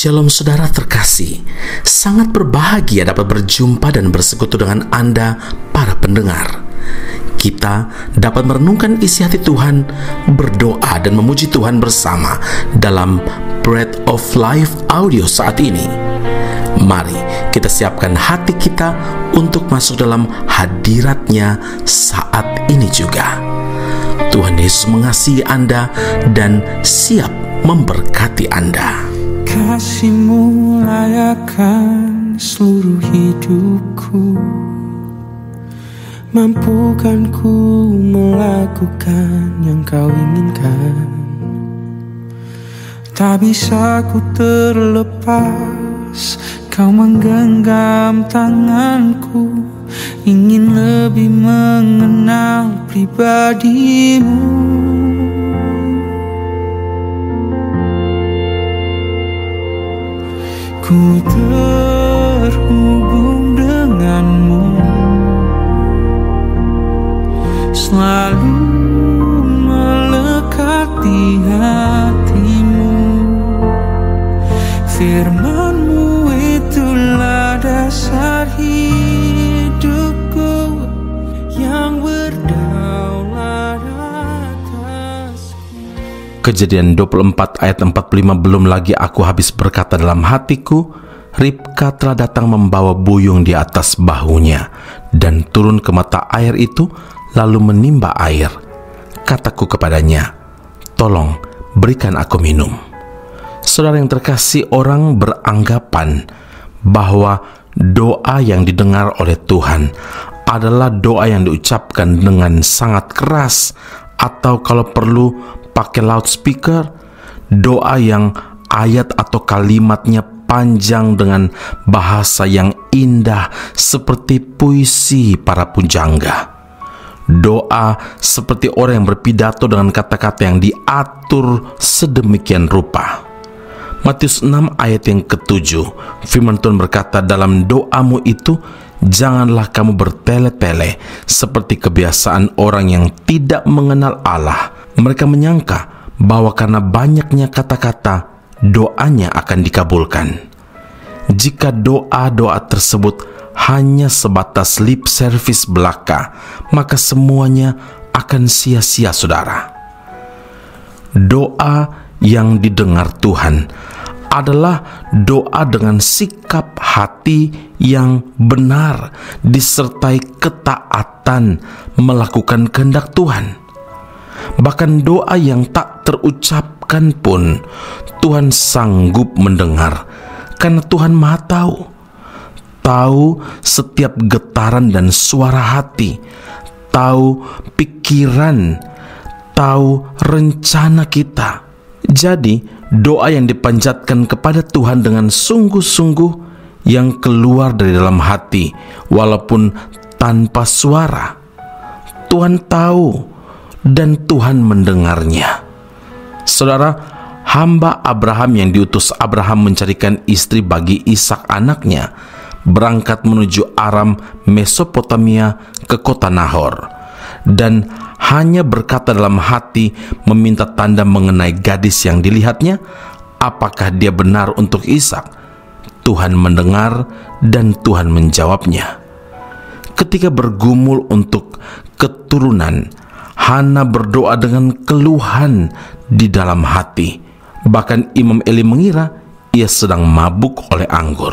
Shalom saudara terkasih, sangat berbahagia dapat berjumpa dan bersekutu dengan Anda para pendengar. Kita dapat merenungkan isi hati Tuhan, berdoa dan memuji Tuhan bersama dalam Bread of Life audio saat ini. Mari kita siapkan hati kita untuk masuk dalam hadirat-Nya saat ini juga. Tuhan Yesus mengasihi Anda dan siap memberkati Anda. Kasih-Mu layakkan seluruh hidupku, mampukan ku melakukan yang Kau inginkan. Tak bisa ku terlepas, Kau menggenggam tanganku, ingin lebih mengenal pribadi-Mu. Ku terhubung denganmu, selalu melekat di hatimu. Firman-Mu itulah dasar hidupku yang berdaulat atasku. Kejadian 24 ayat 45, belum lagi aku habis berkata dalam hatiku, Ribka telah datang membawa buyung di atas bahunya dan turun ke mata air itu lalu menimba air. Kataku kepadanya, tolong berikan aku minum. Saudara yang terkasih, orang beranggapan bahwa doa yang didengar oleh Tuhan adalah doa yang diucapkan dengan sangat keras, atau kalau perlu pakai loudspeaker, doa yang ayat atau kalimatnya panjang dengan bahasa yang indah seperti puisi para pujangga. Doa seperti orang yang berpidato dengan kata-kata yang diatur sedemikian rupa. Matius 6 ayat yang ke-7, firman Tuhan berkata, dalam doamu itu janganlah kamu bertele-tele seperti kebiasaan orang yang tidak mengenal Allah. Mereka menyangka bahwa karena banyaknya kata-kata, doanya akan dikabulkan. Jika doa-doa tersebut hanya sebatas lip service belaka, maka semuanya akan sia-sia, saudara. Doa yang didengar Tuhan adalah doa dengan sikap hati yang benar, disertai ketaatan melakukan kehendak Tuhan. Bahkan doa yang tak terucapkan pun Tuhan sanggup mendengar, karena Tuhan Maha tahu setiap getaran dan suara hati, tahu pikiran, tahu rencana kita. Jadi doa yang dipanjatkan kepada Tuhan dengan sungguh-sungguh yang keluar dari dalam hati, walaupun tanpa suara, Tuhan tahu dan Tuhan mendengarnya. Saudara, hamba Abraham yang diutus Abraham mencarikan istri bagi Ishak anaknya, berangkat menuju Aram Mesopotamia ke kota Nahor, dan hanya berkata dalam hati meminta tanda mengenai gadis yang dilihatnya, apakah dia benar untuk Ishak. Tuhan mendengar dan Tuhan menjawabnya. Ketika bergumul untuk keturunan, Hana berdoa dengan keluhan di dalam hati. Bahkan Imam Eli mengira ia sedang mabuk oleh anggur.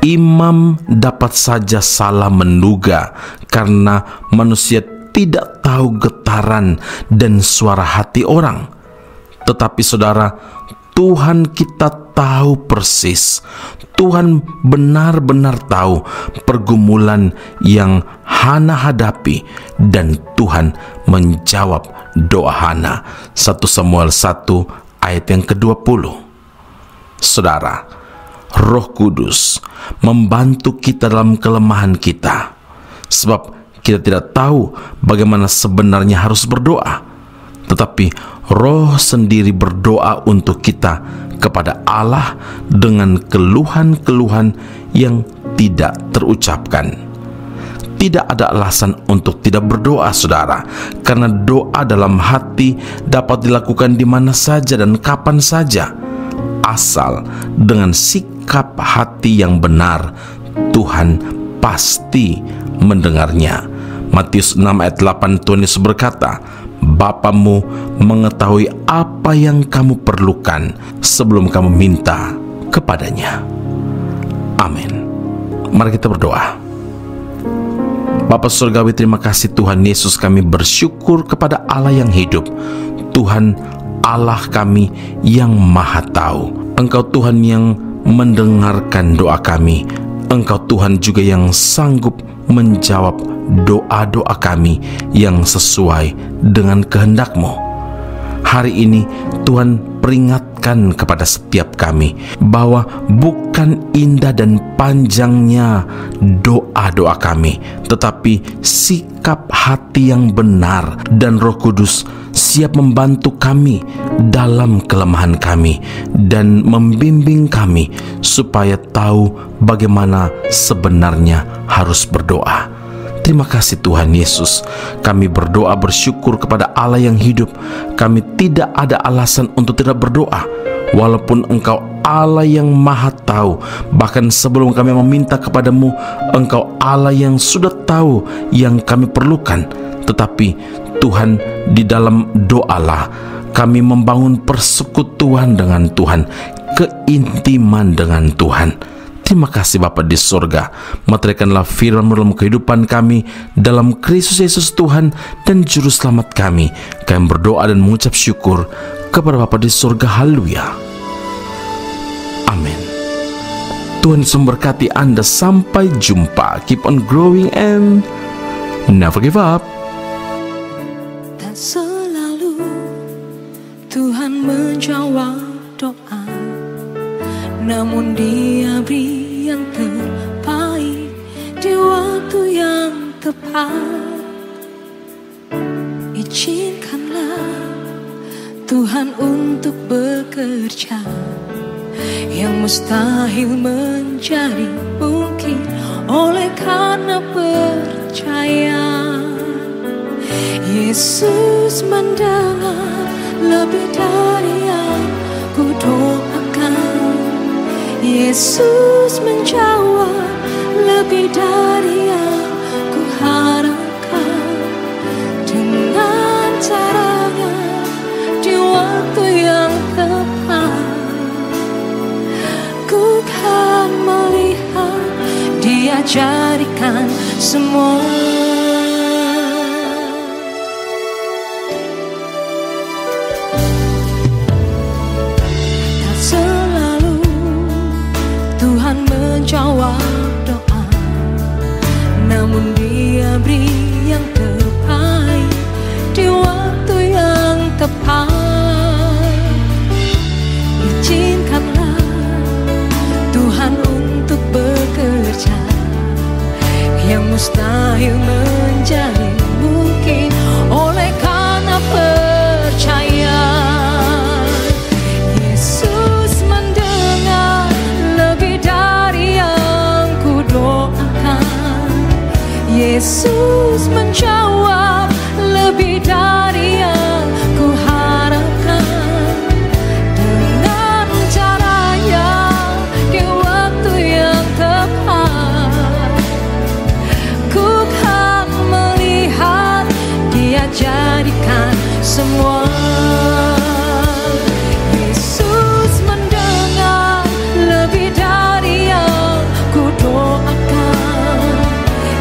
Imam dapat saja salah menduga karena manusia tidak tahu getaran dan suara hati orang. Tetapi saudara, Tuhan kita tahu persis. Tuhan benar-benar tahu pergumulan yang Hana hadapi, dan Tuhan menjawab doa Hana. 1 Samuel 1 ayat yang ke-20. Saudara, Roh Kudus membantu kita dalam kelemahan kita, sebab kita tidak tahu bagaimana sebenarnya harus berdoa. Tetapi Roh sendiri berdoa untuk kita kepada Allah dengan keluhan-keluhan yang tidak terucapkan. Tidak ada alasan untuk tidak berdoa, saudara, karena doa dalam hati dapat dilakukan di mana saja dan kapan saja. berasal dengan sikap hati yang benar, Tuhan pasti mendengarnya. Matius 6 ayat 8, Tuhan Yesus berkata, Bapamu mengetahui apa yang kamu perlukan sebelum kamu minta kepadanya. Amin. Mari kita berdoa. Bapa Surgawi, terima kasih Tuhan Yesus, kami bersyukur kepada Allah yang hidup, Tuhan Allah kami yang maha tahu. Engkau Tuhan yang mendengarkan doa kami. Engkau Tuhan juga yang sanggup menjawab doa-doa kami yang sesuai dengan kehendak-Mu. Hari ini Tuhan peringatkan kepada setiap kami bahwa bukan indah dan panjangnya doa-doa kami, tetapi sikap hati yang benar, dan Roh Kudus siap membantu kami dalam kelemahan kami dan membimbing kami supaya tahu bagaimana sebenarnya harus berdoa. Terima kasih Tuhan Yesus. Kami berdoa bersyukur kepada Allah yang hidup. Kami tidak ada alasan untuk tidak berdoa, walaupun Engkau Allah yang maha tahu. Bahkan sebelum kami meminta kepadamu, Engkau Allah yang sudah tahu yang kami perlukan. Tetapi Tuhan, di dalam doalah kami membangun persekutuan dengan Tuhan, keintiman dengan Tuhan. Terima kasih Bapa di surga. Meteraikanlah firman-Mu dalam kehidupan kami, dalam Kristus Yesus Tuhan dan Juru Selamat kami. Kami berdoa dan mengucap syukur kepada Bapa di surga. Haleluya. Amin. Tuhan Yesus memberkati Anda. Sampai jumpa. Keep on growing and never give up. Tak selalu Tuhan menjawab doa, namun Dia beri yang terbaik di waktu yang tepat. Izinkanlah Tuhan untuk bekerja, yang mustahil menjadi mungkin oleh karena percaya. Yesus mendengar lebih dari yang ku doakan. Yesus menjawab lebih dari yang ku harapkan. Dengan caranya di waktu yang tepat, ku kan melihat Dia jadikan semua. Menjawab doa, namun Dia beri yang terbaik di waktu yang tepat. Izinkanlah Tuhan untuk bekerja, yang mustahil menjadi mungkin oleh karena percaya. Yesus mendengar lebih dari yang ku doakan. Yesus menjawab lebih dari yang ku harapkan. Dengan caranya di waktu yang tepat, ku kan melihat Dia jadikan semua. Yesus mendengar lebih dari yang ku doakan.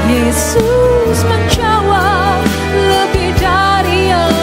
Yesus menjawab lebih dari yang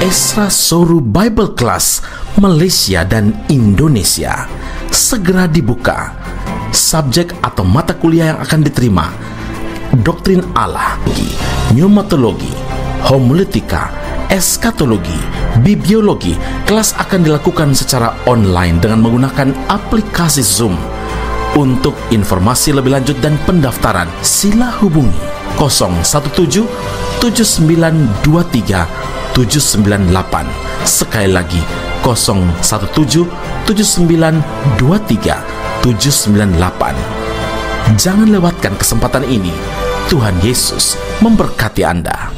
Esra Soru Bible Class Malaysia dan Indonesia segera dibuka. Subjek atau mata kuliah yang akan diterima: Doktrin Allah, Pneumatologi, Homiletika, Eskatologi, Bibliologi. Kelas akan dilakukan secara online dengan menggunakan aplikasi Zoom. Untuk informasi lebih lanjut dan pendaftaran, sila hubungi 017 7923 798. Sekali lagi 017 7923 798. Jangan lewatkan kesempatan ini. Tuhan Yesus memberkati Anda.